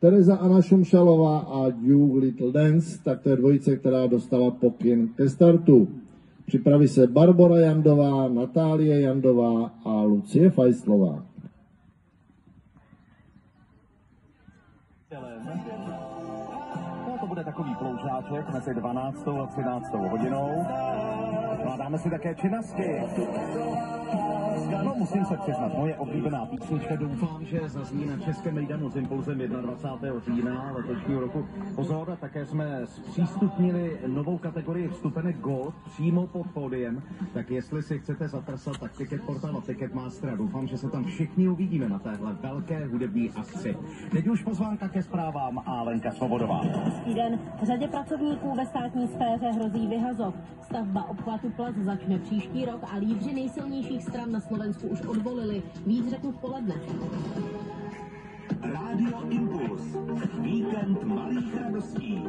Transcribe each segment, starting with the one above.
Tereza Anna Šumšalová a Duke Little Dance, tak to je dvojice, která dostala pokyn ke startu. Připraví se Barbora Jandová, Natálie Jandová a Lucie Fajslová. To bude takový ploužáček mezi 12. a 13. hodinou. Dáme si také činasky. No, musím se přiznat, moje oblíbená písnička, doufám, že zazní na Českém mejdanu s impulzem 21. října letošního roku. Pozor, také jsme zpřístupnili novou kategorii vstupenek Gold přímo pod pódiem, tak jestli si chcete zatrsat, tak Ticket Portal a Ticketmaster. Doufám, že se tam všichni uvidíme na téhle velké hudební akci. Teď už pozvánka ke zprávám a Lenka Svobodová. Hezký den. Řadě pracovníků ve státní sféře hrozí vyhazov. Stavba obchvatu Plac začne příští rok a lídři nejsilnějších stran na Slovensku už odvolili. Víc řeknu v poledne. Rádio Impuls. Víkend malých radostí.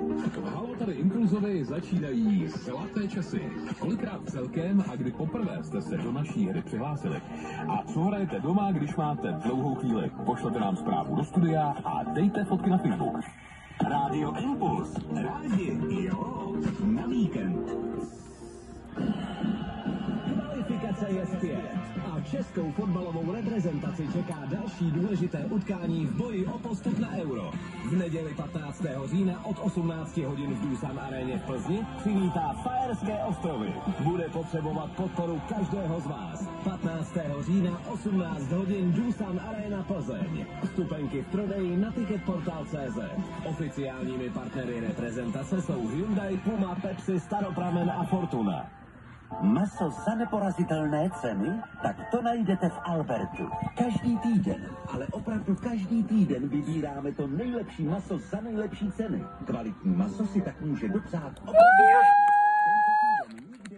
Halo, tady Impulzovi začínají zlaté časy. Kolikrát celkem a kdy poprvé jste se do naší hry přihlásili? A co hrajete doma, když máte dlouhou chvíli? Pošlete nám zprávu do studia a dejte fotky na Facebook. Rádio Impuls. Rádi, jo, na víkend. Kvalifikace je zpět a českou fotbalovou reprezentaci čeká další důležité utkání v boji o postup na Euro. V neděli 15. října od 18 hodin v Doosan aréně v Plzni přivítá Faerské ostrovy. Bude potřebovat podporu každého z vás. 15. října 18 hodin Doosan Arena Plzeň. Vstupenky v prodeji na ticketportal.cz. Oficiálními partnery reprezentace jsou Hyundai, Puma, Pepsi, Staropramen a Fortuna. Maso za neporazitelné ceny? Tak to najdete v Albertu. Každý týden, ale opravdu každý týden vybíráme to nejlepší maso za nejlepší ceny. Kvalitní maso si tak může dopřát opravdu